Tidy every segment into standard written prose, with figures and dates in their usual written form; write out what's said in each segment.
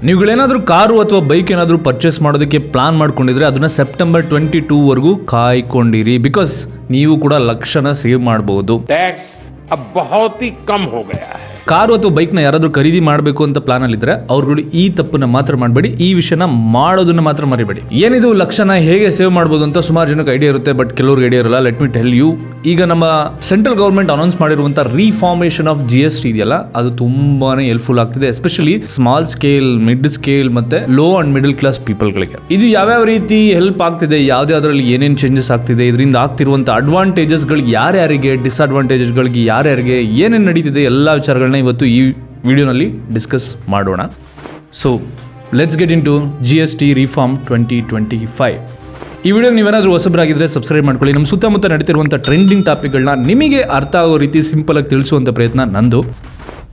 ನೀವುಗಳೇನಾದರೂ car ಅಥವಾ bike ಏನಾದರೂ purchase ಮಾಡೋದಕ್ಕೆ ಪ್ಲಾನ್ ಮಾಡ್ಕೊಂಡಿದ್ರೆ ಅದನ್ನ ಸೆಪ್ಟೆಂಬರ್ 22ವರೆಗೂ ಕಾಯ್ಕೊಂಡಿರಿ. ಬಿಕಾಸ್ ನೀವು ಕೂಡ ಲಕ್ಷನ ಸೇವ್ ಮಾಡಬಹುದು. टैक्स अब बहुत ही कम हो गया है. ಕಾರು ಅಥವಾ ಬೈಕ್ನ ಯಾರಾದರೂ ಖರೀದಿ ಮಾಡಬೇಕು ಅಂತ ಪ್ಲಾನ್ ಅಲ್ಲಿದ್ರೆ ಅವ್ರುಗಳು ಈ ತಪ್ಪನ್ನ ಮಾತ್ರ ಮಾಡಬೇಡಿ, ಈ ವಿಷಯನ ಮಾಡೋದನ್ನ ಮಾತ್ರ ಮರಿಬೇಡಿ. ಏನಿದು ಲಕ್ಷನ ಹೇಗೆ ಸೇವ್ ಮಾಡ್ಬೋದು ಅಂತ ಸುಮಾರು ಜನಕ್ಕೆ ಐಡಿಯಾ ಇರುತ್ತೆ, ಬಟ್ ಕೆಲವ್ರಿಗೆ ಐಡಿಯಾ ಇರಲ್ಲ. Let me tell you. ಈಗ ನಮ್ಮ ಸೆಂಟ್ರಲ್ ಗೌರ್ಮೆಂಟ್ ಅನೌನ್ಸ್ ಮಾಡಿರುವಂಥ ರೀಫಾರ್ಮೇಷನ್ ಆಫ್ GST ಇದೆಯಲ್ಲ, ಅದು ತುಂಬಾನೇ ಹೆಲ್ಪ್ಫುಲ್ ಆಗ್ತಿದೆ, especially small scale, mid scale ಮತ್ತೆ ಲೋ ಅಂಡ್ ಮಿಡಲ್ ಕ್ಲಾಸ್ ಪೀಪಲ್ಗಳಿಗೆ. ಇದು ಯಾವ್ಯಾವ ರೀತಿ ಹೆಲ್ಪ್ ಆಗ್ತಿದೆ, ಯಾವುದ್ರಲ್ಲಿ ಏನೇನು ಚೇಂಜಸ್ ಆಗ್ತಿದೆ, ಇದರಿಂದ ಆಗ್ತಿರುವಂಥ ಅಡ್ವಾಂಟೇಜಸ್ಗಳು ಯಾರ್ಯಾರಿಗೆ, ಡಿಸ್ಅಡ್ವಾಂಟೇಜಸ್ಗಳಿಗೆ ಯಾರ್ಯಾರಿಗೆ, ಏನೇನು ನಡೀತಿದೆ, ಎಲ್ಲ ವಿಚಾರಗಳನ್ನ ಇವತ್ತು ಈ ವಿಡಿಯೋನಲ್ಲಿ ಡಿಸ್ಕಸ್ ಮಾಡೋಣ. So let's get into GST reform 2025. ಈ ವಿಡಿಯೋಗೆ ನೀವೇನಾದರೂ ಹೊಸಬರಾಗಿದ್ದರೆ ಸಬ್ಸ್ಕ್ರೈಬ್ ಮಾಡ್ಕೊಳ್ಳಿ. ನಮ್ಮ ಸುತ್ತಮುತ್ತ ನಡೀತಿರುವಂಥ ಟ್ರೆಂಡಿಂಗ್ ಟಾಪಿಕ್ಗಳನ್ನ ನಿಮಗೆ ಅರ್ಥ ಆಗೋ ರೀತಿ ಸಿಂಪಲಾಗಿ ತಿಳಿಸುವಂಥ ಪ್ರಯತ್ನ ನಂದು.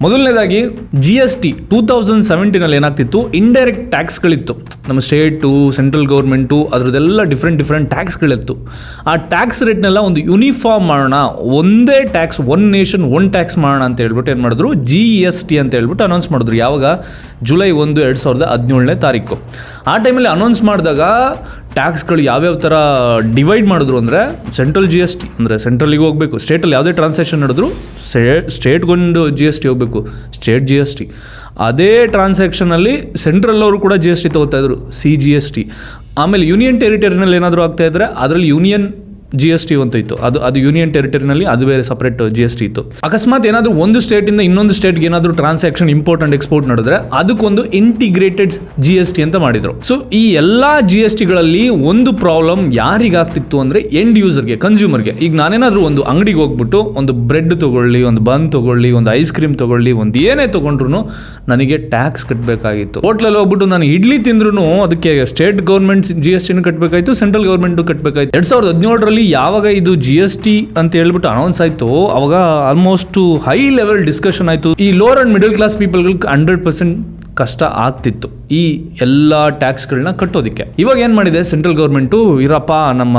ಮೊದಲನೇದಾಗಿ GST 2017 ಏನಾಗ್ತಿತ್ತು, ಇಂಡೈರೆಕ್ಟ್ ಟ್ಯಾಕ್ಸ್ಗಳಿತ್ತು. ನಮ್ಮ ಸ್ಟೇಟು, ಸೆಂಟ್ರಲ್ ಗೌರ್ಮೆಂಟು ಅದರದ್ದೆಲ್ಲ ಡಿಫ್ರೆಂಟ್ ಟ್ಯಾಕ್ಸ್ಗಳಿತ್ತು. ಆ ಟ್ಯಾಕ್ಸ್ ರೇಟ್ನೆಲ್ಲ ಒಂದು ಯೂನಿಫಾರ್ಮ್ ಮಾಡೋಣ, ಒಂದೇ tax, one nation one tax ಮಾಡೋಣ ಅಂತ ಹೇಳ್ಬಿಟ್ಟು ಏನು ಮಾಡಿದ್ರು, GST ಅಂತ ಹೇಳ್ಬಿಟ್ಟು ಅನೌನ್ಸ್ ಮಾಡಿದ್ರು. ಯಾವಾಗ? ಜುಲೈ 1, 2018. ಆ ಟೈಮಲ್ಲಿ ಅನೌನ್ಸ್ ಮಾಡಿದಾಗ ಟ್ಯಾಕ್ಸ್ಗಳು ಯಾವ್ಯಾವ ಥರ ಡಿವೈಡ್ ಮಾಡಿದ್ರು ಅಂದರೆ, ಸೆಂಟ್ರಲ್ GST ಅಂದರೆ ಸೆಂಟ್ರಲಿಗೆ ಹೋಗಬೇಕು, ಸ್ಟೇಟಲ್ಲಿ ಯಾವುದೇ ಟ್ರಾನ್ಸಾಕ್ಷನ್ ನಡೆದ್ರು ಸ್ಟೇಟ್ಗೊಂದು GST ಹೋಗಬೇಕು, ಸ್ಟೇಟ್ GST. ಅದೇ ಟ್ರಾನ್ಸಾಕ್ಷನಲ್ಲಿ ಸೆಂಟ್ರಲ್ ಅವರು ಕೂಡ GST ತೊಗೋತಾಯಿದ್ರು, CGST. ಆಮೇಲೆ ಯೂನಿಯನ್ ಟೆರಿಟರಿನಲ್ಲಿ ಏನಾದರೂ ಆಗ್ತಾಯಿದ್ರೆ ಅದರಲ್ಲಿ ಯೂನಿಯನ್ GST ಅಂತ ಇತ್ತು, ಅದು ಯೂನಿಯನ್ ಟೆರಿಟರಿನಲ್ಲಿ ಅದು ಬೇರೆ ಸಪ್ರೇಟ್ GST ಇತ್ತು. ಅಕಸ್ಮಾತ್ ಏನಾದರೂ ಒಂದು ಸ್ಟೇಟಿಂದ ಇನ್ನೊಂದು ಸ್ಟೇಟ್ಗೆ ಏನಾದರೂ ಟ್ರಾನ್ಸಾಕ್ಷನ್ ಇಂಪೋರ್ಟ್ ಅಂಡ್ ಎಕ್ಸ್ಪೋರ್ಟ್ ನಡೆದ್ರೆ ಅದಕ್ಕೊಂದು ಇಂಟಿಗ್ರೇಟೆಡ್ GST ಅಂತ ಮಾಡಿದ್ರು. ಸೊ ಈ ಎಲ್ಲ GSTಗಳಲ್ಲಿ ಒಂದು ಪ್ರಾಬ್ಲಮ್ ಯಾರಿಗಾಗ್ತಿತ್ತು ಅಂದರೆ ಎಂಡ್ ಯೂಸರ್ಗೆ, ಕನ್ಸ್ಯೂಮರ್ಗೆ. ಈಗ ನಾನೇನಾದರೂ ಒಂದು ಅಂಗಡಿಗೆ ಹೋಗ್ಬಿಟ್ಟು ಒಂದು ಬ್ರೆಡ್ ತೊಗೊಳ್ಳಿ, ಒಂದು ಬನ್ ತೊಗೊಳ್ಳಿ, ಒಂದು ಐಸ್ ಕ್ರೀಮ್ ತೊಗೊಳ್ಳಿ, ಒಂದು ಏನೇ ತೊಗೊಂಡ್ರು ನನಗೆ ಟ್ಯಾಕ್ಸ್ ಕಟ್ಟಬೇಕಾಗಿತ್ತು. ಹೋಟ್ಲಲ್ಲಿ ಹೋಗ್ಬಿಟ್ಟು ನಾನು ಇಡ್ಲಿ ತಿಂದ್ರೂ ಅದಕ್ಕೆ ಸ್ಟೇಟ್ ಗೌರ್ಮೆಂಟ್ GST ಕಟ್ಟಬೇಕಾಯ್ತು, ಸೆಂಟ್ರಲ್ ಗೌರ್ಮೆಂಟ್ ಕಟ್ಟಬೇಕಾಯ್ತು. 2017 ಯಾವಾಗ ಇದು GST ಅಂತ ಹೇಳ್ಬಿಟ್ಟು ಅನೌನ್ಸ್ ಆಯ್ತು, ಅವಾಗ ಆಲ್ಮೋಸ್ಟ್ ಹೈ ಲೆವೆಲ್ ಡಿಸ್ಕಷನ್ ಆಯ್ತು. ಈ ಲೋವರ್ ಅಂಡ್ ಮಿಡಲ್ ಕ್ಲಾಸ್ ಪೀಪಲ್ಗಳಿಗೆ 100% ಕಷ್ಟ ಆಗ್ತಿತ್ತು ಈ ಎಲ್ಲ ಟ್ಯಾಕ್ಸ್ಗಳನ್ನ ಕಟ್ಟೋದಕ್ಕೆ. ಇವಾಗ ಏನು ಮಾಡಿದೆ ಸೆಂಟ್ರಲ್ ಗೌರ್ಮೆಂಟು, ಇರಪ್ಪ ನಮ್ಮ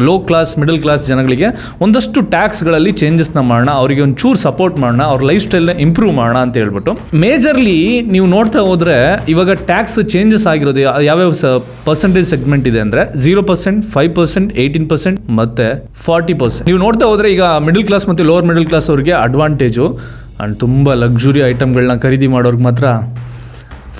ಲೋ ಕ್ಲಾಸ್ ಮಿಡಲ್ ಕ್ಲಾಸ್ ಜನಗಳಿಗೆ ಒಂದಷ್ಟು ಟ್ಯಾಕ್ಸ್ಗಳಲ್ಲಿ ಚೇಂಜಸ್ನ ಮಾಡೋಣ, ಅವರಿಗೆ ಒಂಚೂರು ಸಪೋರ್ಟ್ ಮಾಡೋಣ, ಅವ್ರ ಲೈಫ್ ಸ್ಟೈಲ್ನ ಇಂಪ್ರೂವ್ ಮಾಡೋಣ ಅಂತ ಹೇಳ್ಬಿಟ್ಟು. ಮೇಜರ್ಲಿ ನೀವು ನೋಡ್ತಾ ಹೋದ್ರೆ ಇವಾಗ ಟ್ಯಾಕ್ಸ್ ಚೇಂಜಸ್ ಆಗಿರೋದು ಯಾವ್ಯಾವ ಪರ್ಸೆಂಟೇಜ್ ಸೆಗ್ಮೆಂಟ್ ಇದೆ ಅಂದರೆ 0%, 5%, 18% ಮತ್ತೆ 40%. ನೀವು ನೋಡ್ತಾ ಹೋದ್ರೆ ಈಗ ಮಿಡಲ್ ಕ್ಲಾಸ್ ಮತ್ತು ಲೋವರ್ ಮಿಡಲ್ ಕ್ಲಾಸ್ ಅವರಿಗೆ ಅಡ್ವಾಂಟೇಜು ಆ್ಯಂಡ್ ತುಂಬ ಲಕ್ಸುರಿ ಐಟಮ್ಗಳನ್ನ ಖರೀದಿ ಮಾಡೋರ್ಗೆ ಮಾತ್ರ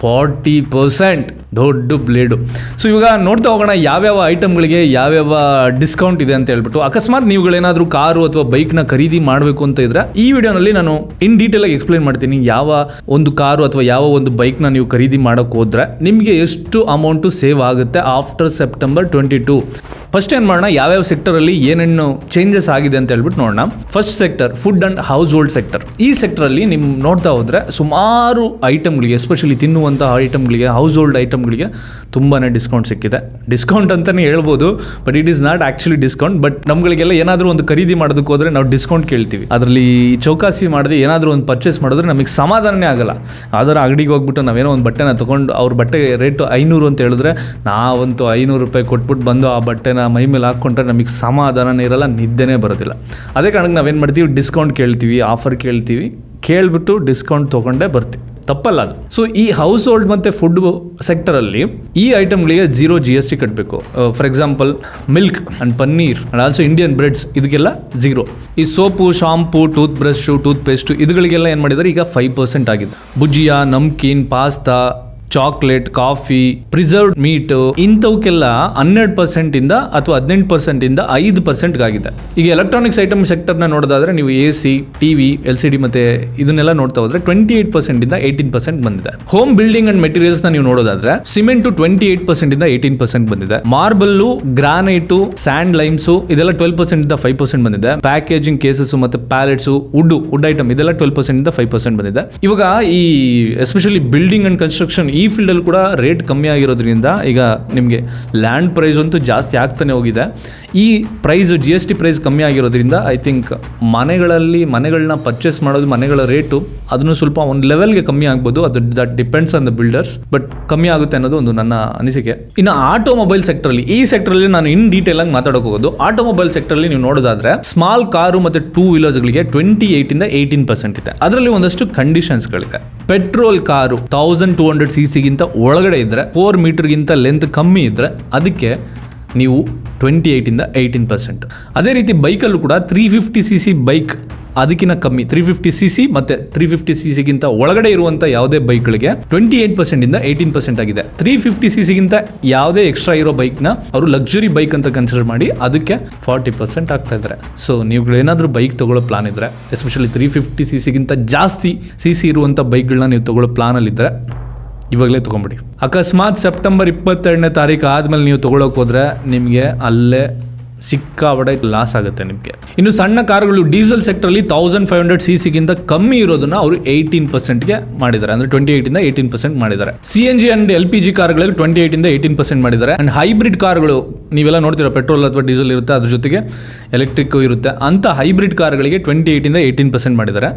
40% ದೊಡ್ಡ ಬ್ಲೇಡು. ಸೊ ಇವಾಗ ನೋಡ್ತಾ ಹೋಗೋಣ ಯಾವ್ಯಾವ ಐಟಮ್ಗಳಿಗೆ ಯಾವ್ಯಾವ ಡಿಸ್ಕೌಂಟ್ ಇದೆ ಅಂತ ಹೇಳ್ಬಿಟ್ಟು. ಅಕಸ್ಮಾತ್ ನೀವುಗಳೇನಾದರೂ ಕಾರು ಅಥವಾ ಬೈಕ್ನ ಖರೀದಿ ಮಾಡಬೇಕು ಅಂತ ಇದ್ರೆ ಈ ವಿಡಿಯೋನಲ್ಲಿ ನಾನು ಇನ್ ಡೀಟೇಲ್ ಆಗಿ ಎಕ್ಸ್ಪ್ಲೈನ್ ಮಾಡ್ತೀನಿ. ಯಾವ ಒಂದು ಕಾರು ಅಥವಾ ಯಾವ ಒಂದು ಬೈಕ್ನ ನೀವು ಖರೀದಿ ಮಾಡೋಕೆ ಹೋದ್ರೆ ನಿಮಗೆ ಎಷ್ಟು ಅಮೌಂಟು ಸೇವ್ ಆಗುತ್ತೆ ಆಫ್ಟರ್ ಸೆಪ್ಟೆಂಬರ್ 22. ಫಸ್ಟ್ ಏನು ಮಾಡೋಣ, ಯಾವ್ಯಾವ ಸೆಕ್ಟರಲ್ಲಿ ಏನೇನು ಚೇಂಜಸ್ ಆಗಿದೆ ಅಂತ ಹೇಳ್ಬಿಟ್ಟು ನೋಡೋಣ. First sector food and house hold sector. ಈ ಸೆಕ್ಟರಲ್ಲಿ ನೀವು ನೋಡ್ತಾ ಹೋದ್ರೆ ಸುಮಾರು ಐಟಮ್ಗಳಿಗೆ, ಎಸ್ಪೆಷಲಿ ತಿನ್ನುವಂಥ ಐಟಮ್ಗಳಿಗೆ, ಹೌಸ್ ಹೋಲ್ಡ್ ಐಟಮ್ಗಳಿಗೆ ತುಂಬಾ ಡಿಸ್ಕೌಂಟ್ ಸಿಕ್ಕಿದೆ. ಡಿಸ್ಕೌಂಟ್ ಅಂತಲೇ ಹೇಳ್ಬೋದು, but it is not actually discount. But ನಮ್ಗಳಿಗೆಲ್ಲ ಏನಾದರೂ ಒಂದು ಖರೀದಿ ಮಾಡೋದಕ್ಕೆ ಹೋದರೆ ನಾವು ಡಿಸ್ಕೌಂಟ್ ಕೇಳ್ತೀವಿ. ಅದರಲ್ಲಿ ಚೌಕಾಸಿ ಮಾಡದೆ ಏನಾದರೂ ಒಂದು ಪರ್ಚೇಸ್ ಮಾಡಿದ್ರೆ ನಮಗೆ ಸಮಾಧಾನನೇ ಆಗಲ್ಲ. ಅದರ ಅಂಗಡಿಗೆ ಹೋಗ್ಬಿಟ್ಟು ನಾವೇನೋ ಒಂದು ಬಟ್ಟೆನ ತೊಗೊಂಡು ಅವ್ರ ಬಟ್ಟೆ ರೇಟು 500 ಅಂತ ಹೇಳಿದ್ರೆ ನಾವಂತೂ 500 ರೂಪಾಯಿ ಕೊಟ್ಬಿಟ್ಟು ಬಂದು ಆ ಬಟ್ಟೆನ ಮೈ ಮೇಲೆ ಹಾಕ್ಕೊಂಡ್ರೆ ನಮಗೆ ಸಮಾಧಾನನೇ ಇರಲ್ಲ, ನಿದ್ದೆನೇ ಬರೋದಿಲ್ಲ. ಅದೇ ಕಾರಣಕ್ಕೆ ನಾವೇನು ಮಾಡ್ತೀವಿ, ಡಿಸ್ಕೌಂಟ್ ಕೇಳ್ತೀವಿ, ಆಫರ್ ಕೇಳ್ತೀವಿ, ಕೇಳ್ಬಿಟ್ಟು ಡಿಸ್ಕೌಂಟ್ ತೊಗೊಂಡೇ ಬರ್ತೀವಿ. ತಪ್ಪಲ್ಲ ಅದು. ಸೊ ಈ ಹೌಸ್ ಹೋಲ್ಡ್ ಮತ್ತು ಫುಡ್ ಸೆಕ್ಟರಲ್ಲಿ ಈ ಐಟಮ್ಗಳಿಗೆ 0 GST ಕಟ್ಟಬೇಕು. For example milk and paneer and also Indian breads, ಇದಕ್ಕೆಲ್ಲ 0. ಈ soap, shampoo, tooth brush, tooth paste ಇದುಗಳಿಗೆಲ್ಲ ಏನು ಮಾಡಿದ್ದಾರೆ ಈಗ 5% ಆಗಿದೆ. Bhujia, namkeen, pasta, chocolate, coffee, preserved meat ಇಂಥವಕ್ಕೆಲ್ಲ 12% ಇಂದ ಅಥವಾ 18% ಇಂದ 5% ಆಗಿದೆ. ಈಗ ಎಲೆಕ್ಟ್ರಾನಿಕ್ಸ್ ಐಟಮ್ ಸೆಕ್ಟರ್ನ ನೋಡೋದಾದ್ರೆ ನೀವು AC, TV, LCD ಮತ್ತೆ ಇದನ್ನೆಲ್ಲ ನೋಡ್ತಾ ಹೋದ್ರೆ 28% ಇಂದ 18% ಬಂದಿದೆ. ಹೋಮ್ ಬಿಲ್ಡಿಂಗ್ ಅಂಡ್ ಮೆಟೀರಿಯಲ್ಸ್ನ ನೀವು ನೋಡೋದಾದ್ರೆ ಸಿಮೆಂಟು 28% ಇಂದ 18% ಬಂದಿದೆ. ಮಾರ್ಬಲ್ಲು, ಗ್ರಾನೈಟು, ಸ್ಯಾಂಡ್ ಲೈಮ್ಸು ಇದೆಲ್ಲ 12% ಇಂದ 5% ಬಂದಿದೆ. ಪ್ಯಾಕೇಜಿಂಗ್ ಕೇಸಸ್ ಮತ್ತೆ ಪ್ಯಾಲೆಟ್ಸು, ವುಡ್ ಐಟಮ್ ಇದೆಲ್ಲ 12% ಇಂದ 5% ಬಂದಿದೆ. ಇವಾಗ ಈ ಎಸ್ಪೆಷಲಿ ಬಿಲ್ಡಿಂಗ್ ಅಂಡ್ ಕನ್ಸ್ಟ್ರಕ್ಷನ್ ಈ ಫೀಲ್ಡಲ್ಲಿ ಕೂಡ ರೇಟ್ ಕಮ್ಮಿ ಆಗಿರೋದ್ರಿಂದ ಈಗ ನಿಮಗೆ ಲ್ಯಾಂಡ್ ಪ್ರೈಸ್ ಅಂತೂ ಜಾಸ್ತಿ ಆಗ್ತಾನೆ ಹೋಗಿದೆ. ಈ ಪ್ರೈಸ್ GST ಪ್ರೈಸ್ ಕಮ್ಮಿ ಆಗಿರೋದ್ರಿಂದ ಐ ಥಿಂಕ್ ಮನೆಗಳನ್ನ ಪರ್ಚೇಸ್ ಮಾಡೋದು, ಮನೆಗಳ ರೇಟು ಅದನ್ನು ಸ್ವಲ್ಪ ಒಂದು ಲೆವೆಲ್ಗೆ ಕಮ್ಮಿ ಆಗ್ಬೋದು. ಅದು that depends on the builders, but ಕಮ್ಮಿ ಆಗುತ್ತೆ ಅನ್ನೋದು ಒಂದು ನನ್ನ ಅನಿಸಿಕೆ. ಇನ್ನು ಆಟೋಮೊಬೈಲ್ ಸೆಕ್ಟರಲ್ಲಿ, ಈ ಸೆಕ್ಟರಲ್ಲಿ ನಾನು ಇನ್ ಡೀಟೇಲ್ ಆಗಿ ಮಾತಾಡೋಕೆ ಹೋಗೋದು. ಆಟೋಮೊಬೈಲ್ ಸೆಕ್ಟರಲ್ಲಿ ನೀವು ನೋಡೋದಾದ್ರೆ ಸ್ಮಾಲ್ ಕಾರು ಮತ್ತು 2 ವೀಲರ್ಸ್ಗಳಿಗೆ 28 ಇಂದ 18% ಇದೆ. ಅದರಲ್ಲಿ ಒಂದಷ್ಟು ಕಂಡೀಷನ್ಸ್ಗಳಿದೆ. ಪೆಟ್ರೋಲ್ ಕಾರು 1200cc ಗಿಂತ ಒಳಗಡೆ ಇದ್ರೆ, 4 ಮೀಟರ್ಗಿಂತ ಲೆಂತ್ ಕಮ್ಮಿ ಇದ್ರೆ ಅದಕ್ಕೆ ನೀವು 28 ಇಂದ 18%. ಅದೇ ರೀತಿ ಬೈಕಲ್ಲೂ ಕೂಡ 350cc ಬೈಕ್ ಅದಕ್ಕಿಂತ ಕಮ್ಮಿ, 350cc ಮತ್ತು 350cc ಗಿಂತ ಒಳಗಡೆ ಇರುವಂಥ ಯಾವುದೇ ಬೈಕ್ಗಳಿಗೆ 28% ಇಂದ 18% ಆಗಿದೆ. 350cc ಗಿಂತ ಯಾವುದೇ ಎಕ್ಸ್ಟ್ರಾ ಇರೋ ಬೈಕ್ನ ಅವರು ಲಕ್ಸುರಿ ಬೈಕ್ ಅಂತ ಕನ್ಸಿಡರ್ ಮಾಡಿ ಅದಕ್ಕೆ 40% ಆಗ್ತಾ ಇದ್ದಾರೆ. ಸೊ ನೀವು ಏನಾದರೂ ಬೈಕ್ ತಗೊಳ್ಳೋ ಪ್ಲಾನ್ ಇದ್ದರೆ, ಎಸ್ಪೆಷಲಿ 350cc ಗಿಂತ ಜಾಸ್ತಿ CC ಇರುವಂಥ ಬೈಕ್ಗಳನ್ನ ನೀವು ತಗೊಳ್ಳೋ ಪ್ಲಾನಲ್ಲಿದ್ದರೆ ಇವಾಗಲೇ ತೊಗೊಂಬಿಡಿ. ಅಕಸ್ಮಾತ್ ಸೆಪ್ಟೆಂಬರ್ 22ನೇ ತಾರೀಕು ಆದಮೇಲೆ ನೀವು ತೊಗೊಳಕ್ಕೆ ಹೋದರೆ ನಿಮಗೆ ಅಲ್ಲೇ ಸಿಕ್ಕಾಬಡೆ ಲಾಸ್ ಆಗುತ್ತೆ ನಿಮಗೆ. ಇನ್ನು ಸಣ್ಣ ಕಾರುಗಳು ಡೀಸೆಲ್ ಸೆಕ್ಟರಲ್ಲಿ 1500cc ಗಿಂತ ಕಮ್ಮಿ ಇರೋದನ್ನ ಅವರು 18%ಗೆ ಮಾಡಿದ್ದಾರೆ, ಅಂದರೆ 28 ಇಂದ 18% ಮಾಡಿದ್ದಾರೆ. CNG ಅಂಡ್ LPG ಕಾರುಗಳಿಗೆ 28 ಇಂದ 18% ಮಾಡಿದ್ದಾರೆ. ಅಂಡ್ ಹೈಬ್ರಿಡ್ ಕಾರುಗಳು ನೀವೆಲ್ಲ ನೋಡ್ತೀರಾ, ಪೆಟ್ರೋಲ್ ಅಥವಾ ಡೀಸೆಲ್ ಇರುತ್ತೆ, ಅದ್ರ ಜೊತೆಗೆ ಎಲೆಕ್ಟ್ರಿಕ್ ಇರುತ್ತೆ, ಅಂತ ಹೈಬ್ರಿಡ್ ಕಾರುಗಳಿಗೆ 28 ಇಂದ 18% ಮಾಡಿದ್ದಾರೆ.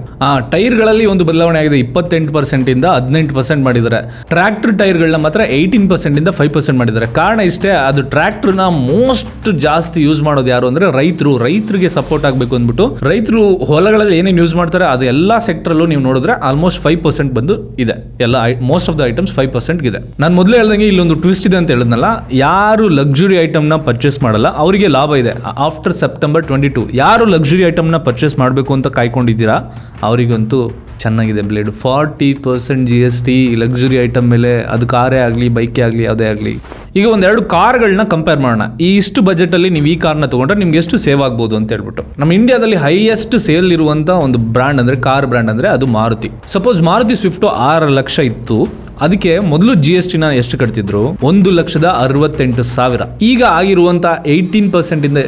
ಟೈರ್ಗಳಲ್ಲಿ ಒಂದು ಬದಲಾವಣೆ ಆಗಿದೆ, 28% ಇಂದ 18% ಮಾಡಿದ್ದಾರೆ. ಟ್ರ್ಯಾಕ್ಟರ್ ಟೈರ್ಗಳನ್ನ ಮಾತ್ರ 18% ಇಂದ 5% ಮಾಡಿದ್ದಾರೆ. ಕಾರಣ ಇಷ್ಟೇ, ಅದು ಟ್ರ್ಯಾಕ್ಟರ್ನ ಮೋಸ್ಟ್ ಜಾಸ್ತಿ ಯೂಸ್ ಮಾಡೋದು ಯಾರು ಅಂದ್ರೆ ರೈತರಿಗೆ ಸಪೋರ್ಟ್ ಆಗಬೇಕು ಅಂದ್ಬಿಟ್ಟು ರೈತರು ಹೊಲಗಳಲ್ಲಿ ಏನೇನು ಯೂಸ್ ಮಾಡ್ತಾರೆ ಅದು ಎಲ್ಲ ಸೆಕ್ಟರಲ್ಲೂ ನೀವು ನೋಡಿದ್ರೆ ಆಲ್ಮೋಸ್ಟ್ 5% ಬಂದು ಇದೆ. ಎಲ್ಲ ಮೋಸ್ಟ್ ಆಫ್ ದ ಐಟಮ್ಸ್ 5% ಇದೆ. ನಾನು ಮೊದಲೇ ಹೇಳ್ದಂಗೆ ಇಲ್ಲೊಂದು ಟ್ವಿಸ್ಟ್ ಇದೆ ಅಂತ ಹೇಳಿದ್ನಲ್ಲ, ಯಾರು ಲಕ್ಸುರಿ ಐಟಮ್ನ ಪರ್ಚೇಸ್ ಮಾಡಲ್ಲ ಅವರಿಗೆ ಲಾಭ ಇದೆ. ಆಫ್ಟರ್ ಸೆಪ್ಟೆಂಬರ್ 22 ಯಾರು ಲಕ್ಸುರಿ ಐಟಮ್ನ ಪರ್ಚೇಸ್ ಮಾಡಬೇಕು ಅಂತ ಕಾಯ್ಕೊಂಡಿದ್ದೀರಾ ಅವರಿಗಂತೂ ಚೆನ್ನಾಗಿದೆ ಬ್ಲೇಡ್. 40% GST ಲಕ್ಸುರಿ ಐಟಮ್ ಮೇಲೆ, ಅದು ಕಾರೇ ಆಗಲಿ ಬೈಕೇ ಆಗಲಿ ಯಾವುದೇ ಆಗಲಿ. ಈಗ ಒಂದೆರಡು ಕಾರ್ಗಳನ್ನ ಕಂಪೇರ್ ಮಾಡೋಣ. ಇಷ್ಟು ಬಜೆಟಲ್ಲಿ ನೀವು ಈ ಕಾರ್ನ ತೊಗೊಂಡ್ರೆ ನಿಮ್ಗೆ ಎಷ್ಟು ಸೇವ್ ಆಗ್ಬೋದು ಅಂತ ಹೇಳ್ಬಿಟ್ಟು. ನಮ್ಮ ಇಂಡಿಯಾದಲ್ಲಿ ಹೈಯೆಸ್ಟ್ ಸೇಲ್ ಇರುವಂಥ ಒಂದು ಬ್ರ್ಯಾಂಡ್ ಅಂದರೆ ಕಾರ್ ಬ್ರ್ಯಾಂಡ್ ಅಂದರೆ ಅದು ಮಾರುತಿ. ಸಪೋಸ್ ಮಾರುತಿ ಸ್ವಿಫ್ಟು 6 ಲಕ್ಷ ಇತ್ತು, ಅದಕ್ಕೆ ಮೊದಲು GSTನ ಎಷ್ಟು ಕಟ್ತಿದ್ರು? 1,68,000. ಈಗ ಆಗಿರುವಂಥ 18% ಇಂದ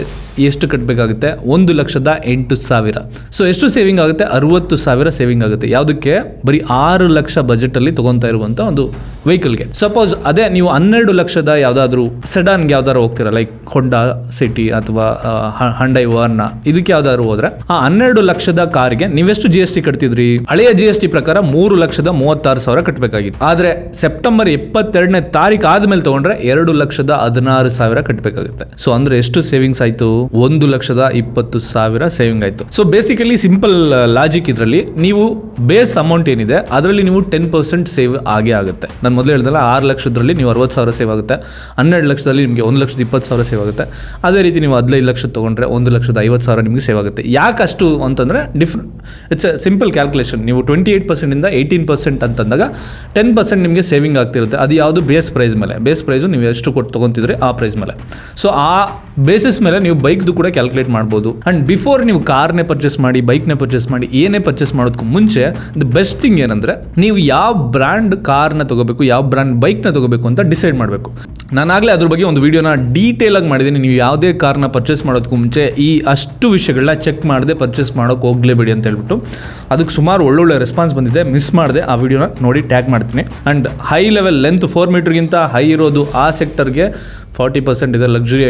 ಎಷ್ಟು ಕಟ್ಟಬೇಕಾಗುತ್ತೆ? 1,08,000. ಸೊ ಎಷ್ಟು ಸೇವಿಂಗ್ ಆಗುತ್ತೆ? 60,000 ಸೇವಿಂಗ್ ಆಗುತ್ತೆ. ಯಾವುದಕ್ಕೆ? ಬರೀ 6 ಲಕ್ಷ ಬಜೆಟಲ್ಲಿ ತೊಗೊತಾ ಇರುವಂಥ ಒಂದು ವೆಹಿಕಲ್ಗೆ. ಸಪೋಸ್ ಅದೇ ನೀವು 12 ಲಕ್ಷದ ಯಾವುದಾದ್ರೂ ಸೆಡಾನ್ಗೆ ಯಾವ್ದಾದ್ರು ಹೋಗ್ತೀರಾ, ಲೈಕ್ ಹೊಂಡಾ ಸಿಟಿ ಅಥವಾ ಹಂಡೈ ವರ್ನ, ಇದಕ್ಕೆ ಯಾವ್ದಾದ್ರು ಹೋದ್ರೆ ಆ 12 ಲಕ್ಷದ ಕಾರ್ಗೆ ನೀವೆಷ್ಟು GST ಕಟ್ತಿದ್ರಿ? ಹಳೆಯ GST ಪ್ರಕಾರ 3,36,000 ಕಟ್ಟಬೇಕಾಗಿತ್ತು. ಆದರೆ ಸೆಪ್ಟೆಂಬರ್ 22ನೇ ತಾರೀಕು ಆದ್ಮೇಲೆ ತಗೊಂಡ್ರೆ 2,16,000 ಕಟ್ಟಬೇಕಾಗುತ್ತೆ. ಸೊ ಅಂದ್ರೆ ಎಷ್ಟು ಸೇವಿಂಗ್ಸ್ ಆಯ್ತು? 1,20,000 ಸೇವಿಂಗ್ ಆಯ್ತು. ಸೊ ಬೇಸಿಕಲಿ ಸಿಂಪಲ್ ಲಾಜಿಕ್ ಇದರಲ್ಲಿ, ನೀವು ಬೇಸ್ ಅಮೌಂಟ್ ಏನಿದೆ ಅದರಲ್ಲಿ ನೀವು 10% ಸೇವ್ ಆಗೇ ಆಗುತ್ತೆ. ನಾನು ಮೊದಲು ಹೇಳಿದಲ್ಲ, 6 ಲಕ್ಷದಲ್ಲಿ ನೀವು 60,000 ಸೇವ್ ಆಗುತ್ತೆ, 12 ಲಕ್ಷದಲ್ಲಿ ನಿಮಗೆ 1,20,000 ಸೇವ್ ಆಗುತ್ತೆ. ಅದೇ ರೀತಿ ನೀವು 15 ಲಕ್ಷ ತೊಗೊಂಡ್ರೆ 1,50,000 ನಿಮಗೆ ಸೇವ್ ಆಗುತ್ತೆ. ಯಾಕಷ್ಟು ಅಂತಂದರೆ ಇಟ್ಸ್ ಎ ಸಿಂಪಲ್ ಕ್ಯಾಲ್ಕುಲೇಷನ್. ನೀವು 28% ಇಂದ 18% ಅಂತಂದಾಗ 10% ನಿಮಗೆ ಸೇವಿಂಗ್ ಆಗ್ತಿರುತ್ತೆ. ಅದು ಯಾವುದು? ಬೇಸ್ ಪ್ರೈಸ್ ಮೇಲೆ. ಬೇಸ್ ಪ್ರೈಸು ನೀವು ಎಷ್ಟು ಕೊಟ್ಟು ತೊಗೊತಿದ್ರೆ ಆ ಪ್ರೈಸ್ ಮೇಲೆ. ಸೊ ಆ ಬೇಸಿಸ್ ಮೇಲೆ ನೀವು ಬೈಕ್ದು ಕೂಡ ಕ್ಯಾಲ್ಕುಲೇಟ್ ಮಾಡ್ಬೋದು. ಆ್ಯಂಡ್ ಬಿಫೋರ್ ನೀವು ಕಾರ್ನೇ ಪರ್ಚೇಸ್ ಮಾಡಿ, ಬೈಕ್ನೇ ಪರ್ಚೇಸ್ ಮಾಡಿ, ಏನೇ ಪರ್ಚೇಸ್ ಮಾಡೋದಕ್ಕೂ ಮುಂಚೆ ದ ಬೆಸ್ಟ್ ಥಿಂಗ್ ಏನಂದರೆ ನೀವು ಯಾವ ಬ್ರ್ಯಾಂಡ್ ಕಾರ್ನ ತೊಗೋಬೇಕು, ಯಾವ ಬ್ರ್ಯಾಂಡ್ ಬೈಕ್ನ ತೊಗೋಬೇಕು ಅಂತ ಡಿಸೈಡ್ ಮಾಡಬೇಕು. ನಾನಾಗಲೇ ಅದ್ರ ಬಗ್ಗೆ ಒಂದು ವಿಡಿಯೋನ ಡೀಟೇಲಾಗಿ ಮಾಡಿದ್ದೀನಿ. ನೀವು ಯಾವುದೇ ಕಾರ್ನ ಪರ್ಚೇಸ್ ಮಾಡೋದಕ್ಕೂ ಮುಂಚೆ ಈ ಅಷ್ಟು ವಿಷಯಗಳನ್ನ ಚೆಕ್ ಮಾಡದೆ ಪರ್ಚೇಸ್ ಮಾಡೋಕೆ ಹೋಗಲೇಬೇಡಿ ಅಂತ ಹೇಳ್ಬಿಟ್ಟು ಅದಕ್ಕೆ ಸುಮಾರು ಒಳ್ಳೊಳ್ಳೆ ರೆಸ್ಪಾನ್ಸ್ ಬಂದಿದೆ. ಮಿಸ್ ಮಾಡದೆ ಆ ವಿಡಿಯೋನ ನೋಡಿ ಟ್ಯಾಗ್ ಮಾಡ್ತೀನಿ. ಆ್ಯಂಡ್ ಹೈ ಲೆವೆಲ್ ಲೆಂತ್ 4 ಮೀಟರ್ಗಿಂತ ಹೈ ಇರೋದು ಆ ಸೆಕ್ಟರ್ಗೆ 40% ಇದೆ ಲಕ್ಸುರಿ